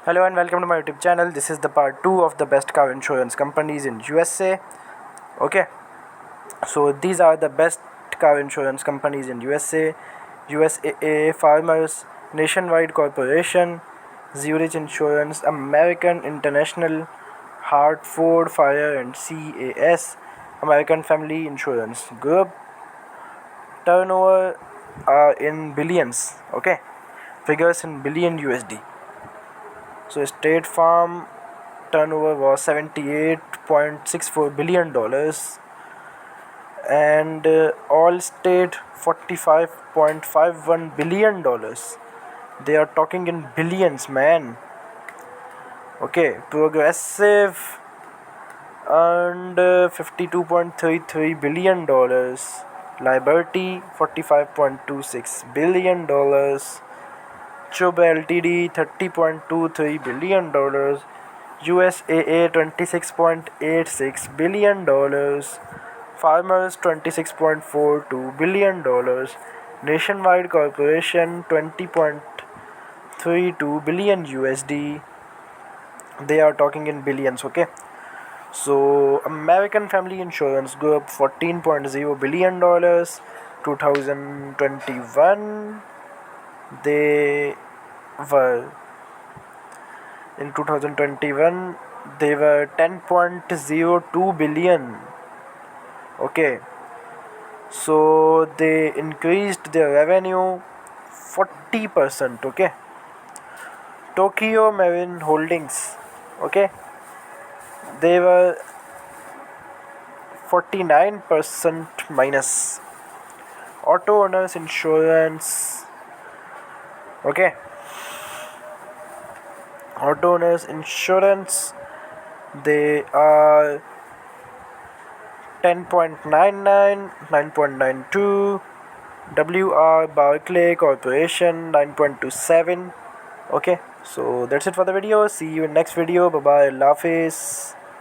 Hello and welcome to my YouTube channel. This is the part 2 of the best car insurance companies in USA. Okay, so these are the best car insurance companies in USA. USAA, Farmers, Nationwide Corporation, Zurich Insurance, American International, Hartford Fire and CAS, American Family Insurance Group. Turnover are in billions. Okay, figures in billion USD. So State Farm turnover was $78.64 billion, and Allstate $45.51 billion. They are talking in billions, man. Okay, Progressive earned $52.33 billion. Liberty $45.26 billion. Chubb Ltd $30.23 billion. USAA $26.86 billion. Farmers $26.42 billion. Nationwide Corporation $20.32 billion USD. They are talking in billions. Okay, so American Family Insurance Group $14.0 billion. 2021 they were in 2021 they were 10.02 billion. Okay, so they increased their revenue 40%. Okay, Tokyo Maven Holdings, okay, they were 49% minus. Auto Owners Insurance, okay, Auto Owners Insurance, they are 10.99, 9.92. WR Barclay Corporation 9.27. Okay, so that's it for the video. See you in next video. Bye bye. Allah Hafiz.